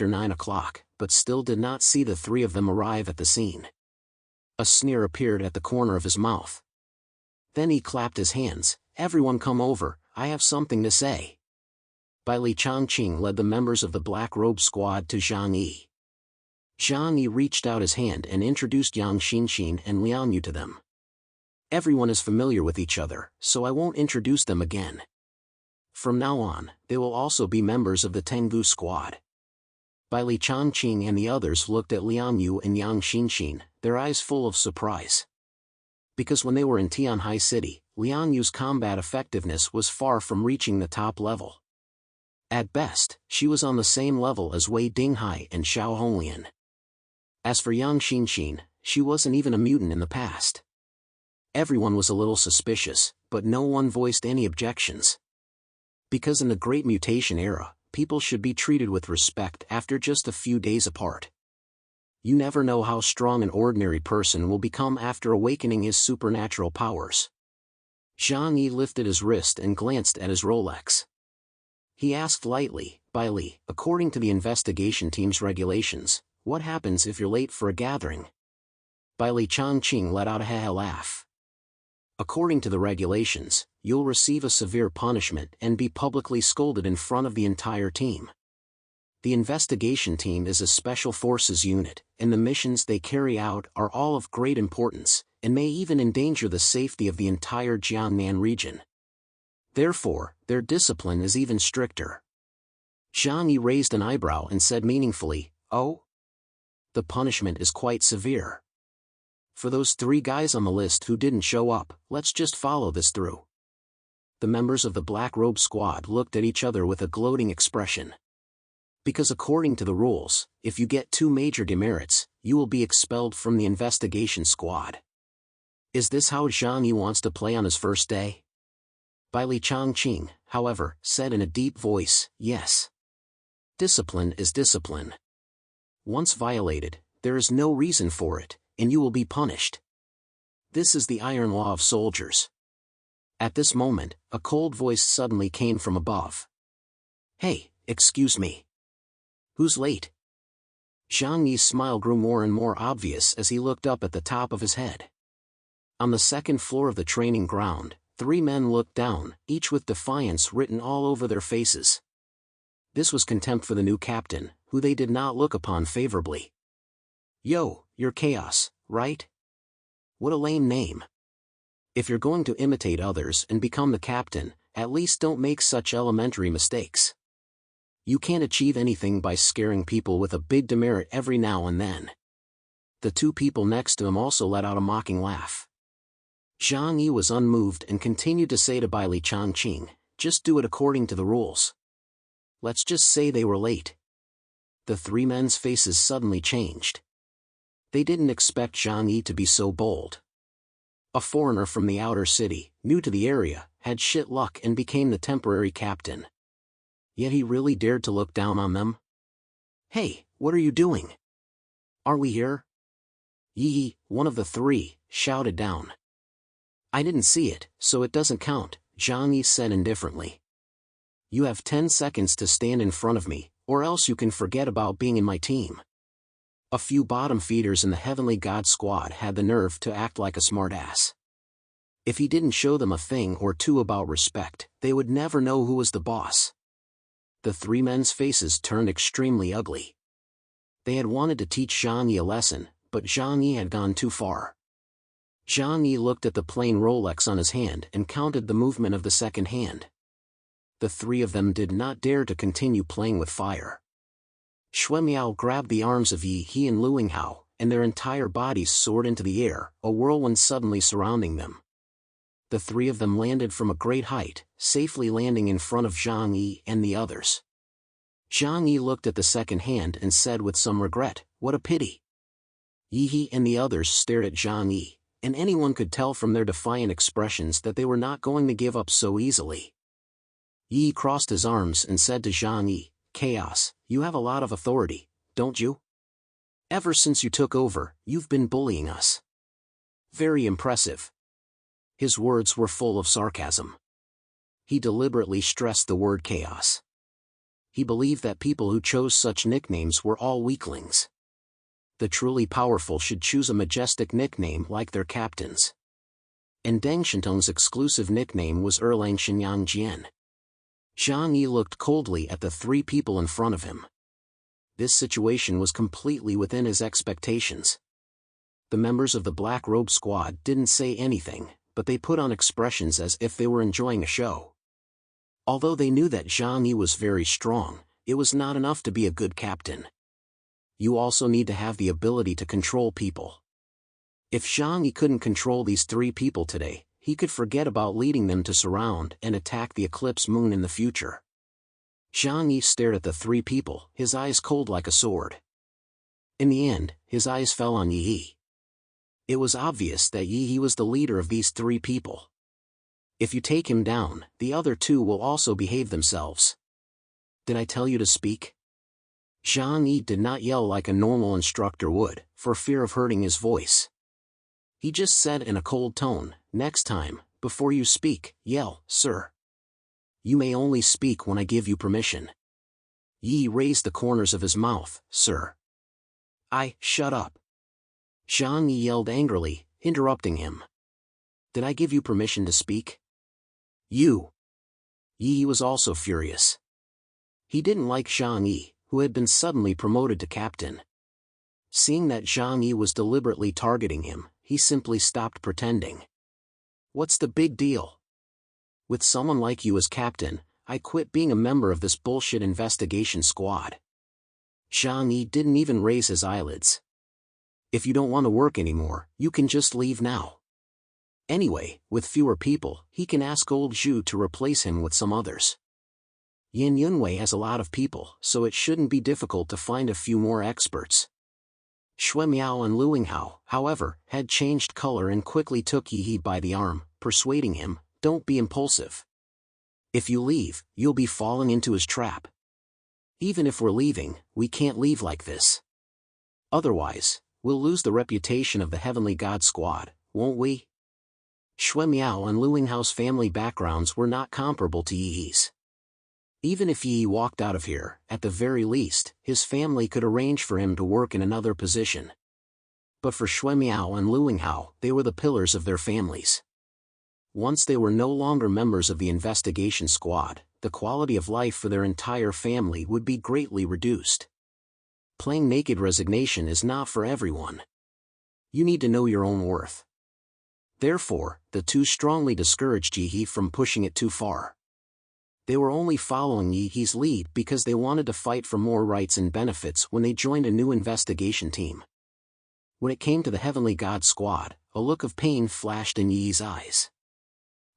after 9 o'clock, but still did not see the three of them arrive at the scene. A sneer appeared at the corner of his mouth. Then he clapped his hands. "Everyone come over, I have something to say." Bai Li Changqing led the members of the Black Robe Squad to Zhang Yi. Zhang Yi reached out his hand and introduced Yang Xinxin and Liang Yu to them. Everyone is familiar with each other, so I won't introduce them again. From now on, they will also be members of the Tenggu Squad. Bai Li Changqing and the others looked at Liang Yu and Yang Xinxin, their eyes full of surprise. Because when they were in Tianhai City, Liang Yu's combat effectiveness was far from reaching the top level. At best, she was on the same level as Wei Dinghai and Xiao Honglian. As for Yang Xinxin, she wasn't even a mutant in the past. Everyone was a little suspicious, but no one voiced any objections. Because in the Great Mutation era, people should be treated with respect after just a few days apart. You never know how strong an ordinary person will become after awakening his supernatural powers. Zhang Yi lifted his wrist and glanced at his Rolex. He asked lightly, "Bai Li, according to the investigation team's regulations, what happens if you're late for a gathering?" Bai Li Changqing let out a ha-ha laugh. "According to the regulations, you'll receive a severe punishment and be publicly scolded in front of the entire team. The investigation team is a special forces unit, and the missions they carry out are all of great importance, and may even endanger the safety of the entire Jiangnan region. Therefore, their discipline is even stricter." Zhang Yi raised an eyebrow and said meaningfully, "Oh? The punishment is quite severe. For those 3 guys on the list who didn't show up, let's just follow this through." The members of the Black Robe Squad looked at each other with a gloating expression. Because according to the rules, if you get 2 major demerits, you will be expelled from the investigation squad. Is this how Zhang Yi wants to play on his first day? Bai Li Changqing, however, said in a deep voice, "Yes. Discipline is discipline. Once violated, there is no reason for it, and you will be punished. This is the iron law of soldiers." At this moment, a cold voice suddenly came from above. "Hey, excuse me. Who's late?" Zhang Yi's smile grew more and more obvious as he looked up at the top of his head. On the second floor of the training ground, 3 men looked down, each with defiance written all over their faces. This was contempt for the new captain, who they did not look upon favorably. "Yo, you're Chaos, right? What a lame name. If you're going to imitate others and become the captain, at least don't make such elementary mistakes. You can't achieve anything by scaring people with a big demerit every now and then." The 2 people next to him also let out a mocking laugh. Zhang Yi was unmoved and continued to say to Bai Li Changqing, "Just do it according to the rules. Let's just say they were late." The 3 men's faces suddenly changed. They didn't expect Zhang Yi to be so bold. A foreigner from the outer city, new to the area, had shit luck and became the temporary captain. Yet he really dared to look down on them? "Hey, what are you doing? Are we here?" Yi, one of the 3, shouted down. "I didn't see it, so it doesn't count," Zhang Yi said indifferently. "You have 10 seconds to stand in front of me, or else you can forget about being in my team." A few bottom feeders in the Heavenly God Squad had the nerve to act like a smartass. If he didn't show them a thing or 2 about respect, they would never know who was the boss. The 3 men's faces turned extremely ugly. They had wanted to teach Zhang Yi a lesson, but Zhang Yi had gone too far. Zhang Yi looked at the plain Rolex on his hand and counted the movement of the second hand. The 3 of them did not dare to continue playing with fire. Xuemiao grabbed the arms of Yi He and Luinghao, and their entire bodies soared into the air, a whirlwind suddenly surrounding them. The 3 of them landed from a great height, safely landing in front of Zhang Yi and the others. Zhang Yi looked at the second hand and said with some regret, "What a pity." Yi He and the others stared at Zhang Yi, and anyone could tell from their defiant expressions that they were not going to give up so easily. Yi crossed his arms and said to Zhang Yi, "Chaos, you have a lot of authority, don't you? Ever since you took over, you've been bullying us. Very impressive." His words were full of sarcasm. He deliberately stressed the word chaos. He believed that people who chose such nicknames were all weaklings. The truly powerful should choose a majestic nickname like their captains. And Deng Shentong's exclusive nickname was Erlang Shenyang Jian. Zhang Yi looked coldly at the three people in front of him. This situation was completely within his expectations. The members of the Black Robe Squad didn't say anything, but they put on expressions as if they were enjoying a show. Although they knew that Zhang Yi was very strong, it was not enough to be a good captain. You also need to have the ability to control people. If Zhang Yi couldn't control these three people today, he could forget about leading them to surround and attack the Eclipse Moon in the future. Zhang Yi stared at the three people, his eyes cold like a sword. In the end, his eyes fell on Yi Yi. It was obvious that Yi Yi was the leader of these three people. If you take him down, the other two will also behave themselves. Did I tell you to speak? Zhang Yi did not yell like a normal instructor would, for fear of hurting his voice. He just said in a cold tone, "Next time, before you speak, yell, sir. You may only speak when I give you permission." Yi raised the corners of his mouth, "Sir." Shut up." Zhang Yi yelled angrily, interrupting him. "Did I give you permission to speak?" "You." Yi was also furious. He didn't like Zhang Yi, who had been suddenly promoted to captain. Seeing that Zhang Yi was deliberately targeting him, he simply stopped pretending. "What's the big deal? With someone like you as captain, I quit being a member of this bullshit investigation squad." Zhang Yi didn't even raise his eyelids. "If you don't want to work anymore, you can just leave now. Anyway, with fewer people, he can ask old Zhu to replace him with some others. Yin Yunwei has a lot of people, so it shouldn't be difficult to find a few more experts." Xue Miao and Luing Hao, however, had changed color and quickly took Yi Yi by the arm, persuading him, "Don't be impulsive. If you leave, you'll be falling into his trap. Even if we're leaving, we can't leave like this. Otherwise, we'll lose the reputation of the Heavenly God Squad, won't we?" Xue Miao and Luing Hao's family backgrounds were not comparable to Yi Yi's. Even if Yi Yi walked out of here, at the very least, his family could arrange for him to work in another position. But for Xue Miao and Luing Hao, they were the pillars of their families. Once they were no longer members of the investigation squad, the quality of life for their entire family would be greatly reduced. Playing naked resignation is not for everyone. You need to know your own worth. Therefore, the two strongly discouraged Yi Yi from pushing it too far. They were only following Yi Yi's lead because they wanted to fight for more rights and benefits when they joined a new investigation team. When it came to the Heavenly God Squad, a look of pain flashed in Yi Yi's eyes.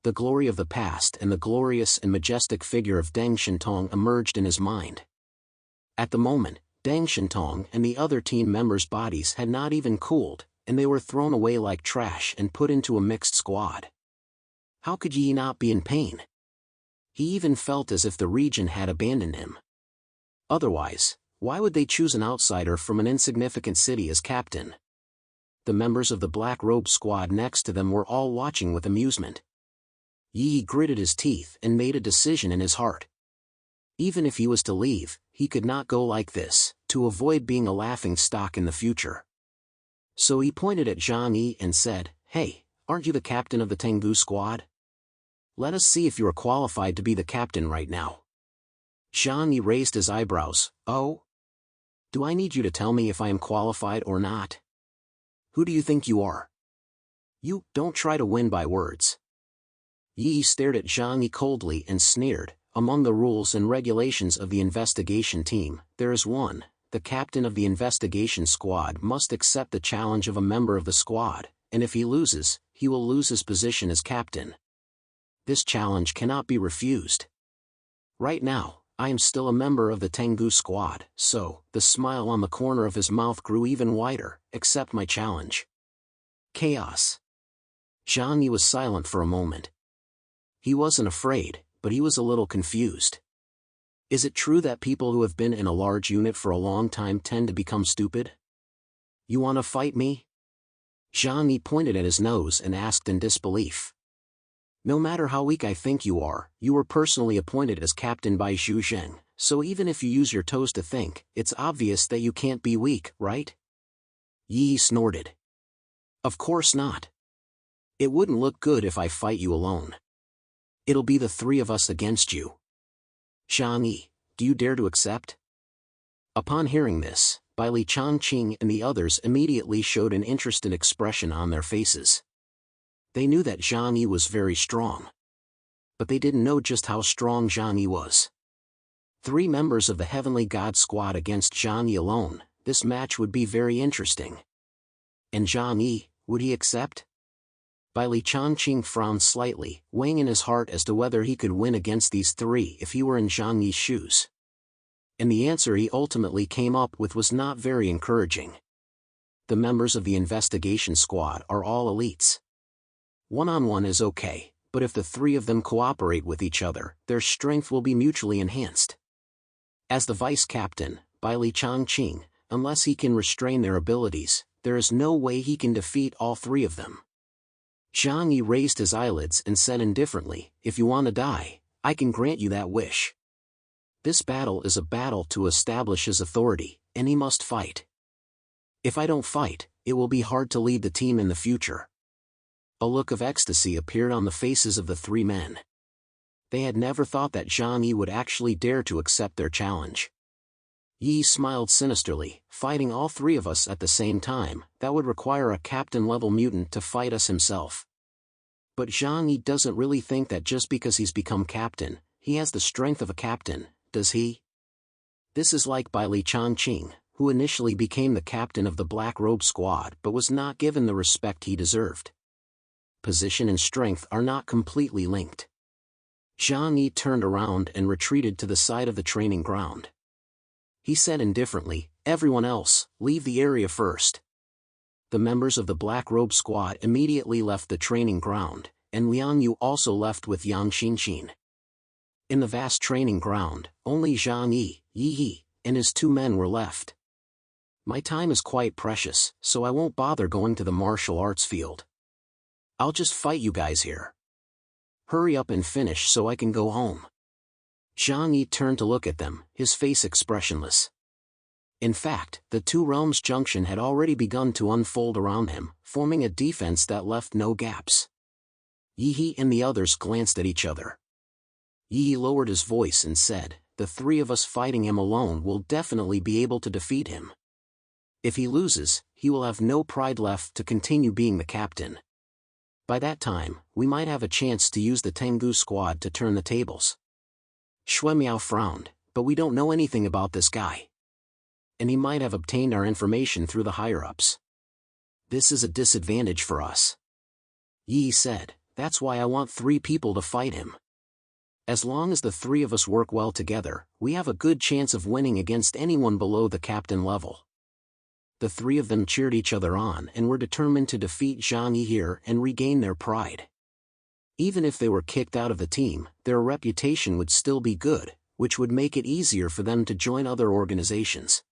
The glory of the past and the glorious and majestic figure of Deng Shentong emerged in his mind. At the moment, Deng Shentong and the other team members' bodies had not even cooled, and they were thrown away like trash and put into a mixed squad. How could Yi not be in pain? He even felt as if the region had abandoned him. Otherwise, why would they choose an outsider from an insignificant city as captain? The members of the Black Robe Squad next to them were all watching with amusement. Yi gritted his teeth and made a decision in his heart. Even if he was to leave, he could not go like this, to avoid being a laughing stock in the future. So he pointed at Zhang Yi and said, "Hey, aren't you the captain of the Tengbu squad? Let us see if you are qualified to be the captain right now." Zhang Yi raised his eyebrows. "Oh? Do I need you to tell me if I am qualified or not? Who do you think you are? You, don't try to win by words." Yi stared at Zhang Yi coldly and sneered, "Among the rules and regulations of the investigation team, there is one: the captain of the investigation squad must accept the challenge of a member of the squad, and if he loses, he will lose his position as captain. This challenge cannot be refused. Right now, I am still a member of the Tengbu squad, so," the smile on the corner of his mouth grew even wider, "accept my challenge." Chaos. Zhang Yi was silent for a moment. He wasn't afraid, but he was a little confused. Is it true that people who have been in a large unit for a long time tend to become stupid? "You want to fight me?" Zhang Yi pointed at his nose and asked in disbelief. "No matter how weak I think you were personally appointed as captain by Zhu Zheng, so even if you use your toes to think, it's obvious that you can't be weak, right? Yi snorted. Of course not. It wouldn't look good if I fight you alone. It'll be the three of us against you. Zhang Yi, do you dare to accept? Upon hearing this, Bai Li Changqing and the others immediately showed an interested expression on their faces. They knew that Zhang Yi was very strong. But they didn't know just how strong Zhang Yi was. 3 members of the Heavenly God Squad against Zhang Yi alone, this match would be very interesting. And Zhang Yi, would he accept? Bai Li Changqing frowned slightly, weighing in his heart as to whether he could win against these 3 if he were in Zhang Yi's shoes. And the answer he ultimately came up with was not very encouraging. The members of the investigation squad are all elites. One-on-one is okay, but if the 3 of them cooperate with each other, their strength will be mutually enhanced. As the vice captain, Bai Li Changqing, unless he can restrain their abilities, there is no way he can defeat all 3 of them. Zhang Yi raised his eyelids and said indifferently, if you want to die, I can grant you that wish. This battle is a battle to establish his authority, and he must fight. If I don't fight, it will be hard to lead the team in the future. A look of ecstasy appeared on the faces of the 3 men. They had never thought that Zhang Yi would actually dare to accept their challenge. Yi smiled sinisterly, fighting all 3 of us at the same time, that would require a captain-level mutant to fight us himself. But Zhang Yi doesn't really think that just because he's become captain, he has the strength of a captain, does he? This is like Bai Li Changqing, who initially became the captain of the Black Robe Squad but was not given the respect he deserved. Position and strength are not completely linked. Zhang Yi turned around and retreated to the side of the training ground. He said indifferently, everyone else, leave the area first. The members of the Black Robe Squad immediately left the training ground, and Liang Yu also left with Yang Xinxin. In the vast training ground, only Zhang Yi, Yi, and his 2 men were left. My time is quite precious, so I won't bother going to the martial arts field. I'll just fight you guys here. Hurry up and finish so I can go home. Zhang Yi turned to look at them, his face expressionless. In fact, the 2 realms junction had already begun to unfold around him, forming a defense that left no gaps. Yi and the others glanced at each other. Yi lowered his voice and said, the 3 of us fighting him alone will definitely be able to defeat him. If he loses, he will have no pride left to continue being the captain. By that time, we might have a chance to use the Tengu squad to turn the tables. Xue Miao frowned, but we don't know anything about this guy. And he might have obtained our information through the higher-ups. This is a disadvantage for us. Yi said, that's why I want 3 people to fight him. As long as the 3 of us work well together, we have a good chance of winning against anyone below the captain level. The 3 of them cheered each other on and were determined to defeat Zhang Yi here and regain their pride. Even if they were kicked out of the team, their reputation would still be good, which would make it easier for them to join other organizations.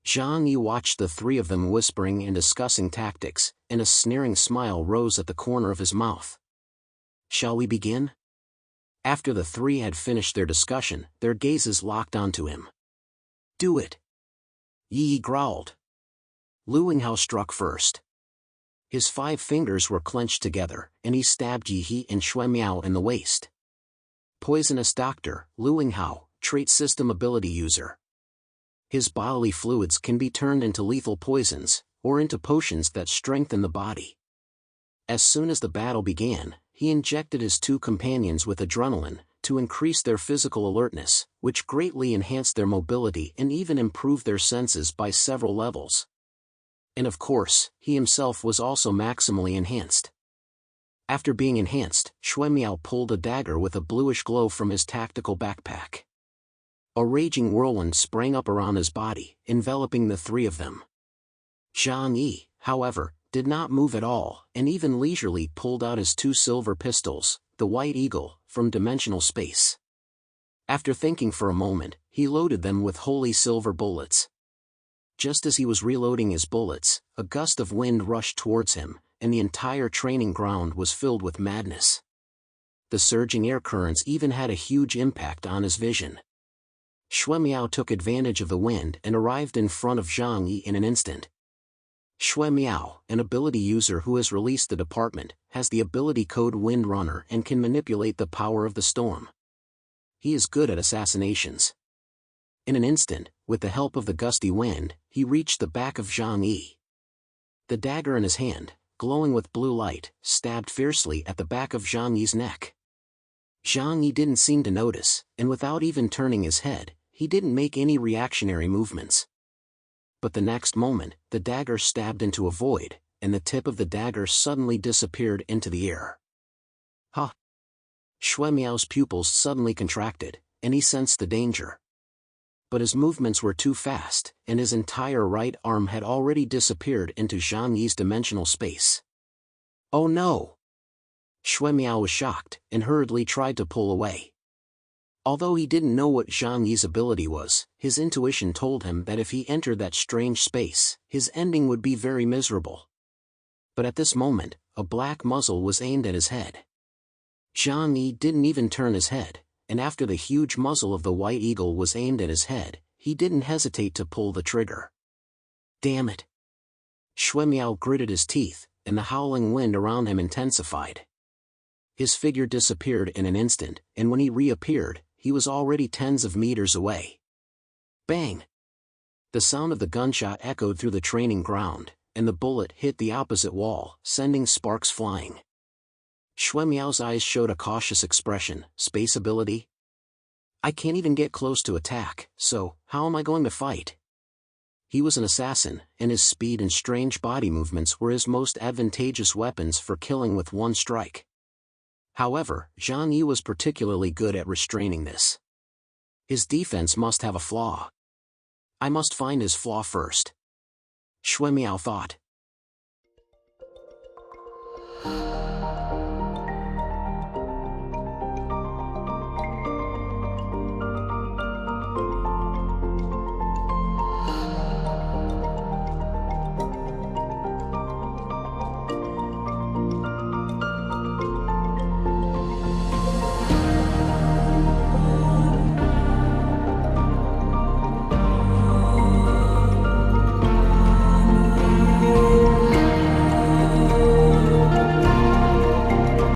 Zhang Yi watched the 3 of them whispering and discussing tactics, and a sneering smile rose at the corner of his mouth. Shall we begin? After the 3 had finished their discussion, their gazes locked onto him. Do it. Yi growled. Lu Yinghao struck first. His 5 fingers were clenched together, and he stabbed Yi and Xue Miao in the waist. Poisonous Doctor, Lu Yinghao, trait system ability user. His bodily fluids can be turned into lethal poisons, or into potions that strengthen the body. As soon as the battle began, he injected his 2 companions with adrenaline, to increase their physical alertness, which greatly enhanced their mobility and even improved their senses by several levels. And of course, he himself was also maximally enhanced. After being enhanced, Xue Miao pulled a dagger with a bluish glow from his tactical backpack. A raging whirlwind sprang up around his body, enveloping the 3 of them. Zhang Yi, however, did not move at all, and even leisurely pulled out his 2 silver pistols, the White Eagle, from dimensional space. After thinking for a moment, he loaded them with holy silver bullets. Just as he was reloading his bullets, a gust of wind rushed towards him, and the entire training ground was filled with madness. The surging air currents even had a huge impact on his vision. Xue Miao took advantage of the wind and arrived in front of Zhang Yi in an instant. Xue Miao, an ability user who has released the department, has the ability code Wind Runner and can manipulate the power of the storm. He is good at assassinations. In an instant, with the help of the gusty wind, he reached the back of Zhang Yi. The dagger in his hand, glowing with blue light, stabbed fiercely at the back of Zhang Yi's neck. Zhang Yi didn't seem to notice, and without even turning his head, he didn't make any reactionary movements. But the next moment, the dagger stabbed into a void, and the tip of the dagger suddenly disappeared into the air. Ha! Xue Miao's pupils suddenly contracted, and he sensed the danger. But his movements were too fast, and his entire right arm had already disappeared into Zhang Yi's dimensional space. Oh no! Xue Miao was shocked, and hurriedly tried to pull away. Although he didn't know what Zhang Yi's ability was, his intuition told him that if he entered that strange space, his ending would be very miserable. But at this moment, a black muzzle was aimed at his head. Zhang Yi didn't even turn his head, and after the huge muzzle of the white eagle was aimed at his head, he didn't hesitate to pull the trigger. Damn it! Xue Miao gritted his teeth, and the howling wind around him intensified. His figure disappeared in an instant, and when he reappeared, he was already tens of meters away. Bang! The sound of the gunshot echoed through the training ground, and the bullet hit the opposite wall, sending sparks flying. Xue Miao's eyes showed a cautious expression. Space ability? I can't even get close to attack, so how am I going to fight? He was an assassin, and his speed and strange body movements were his most advantageous weapons for killing with one strike. However, Zhang Yi was particularly good at restraining this. His defense must have a flaw. I must find his flaw first. Xue Miao thought.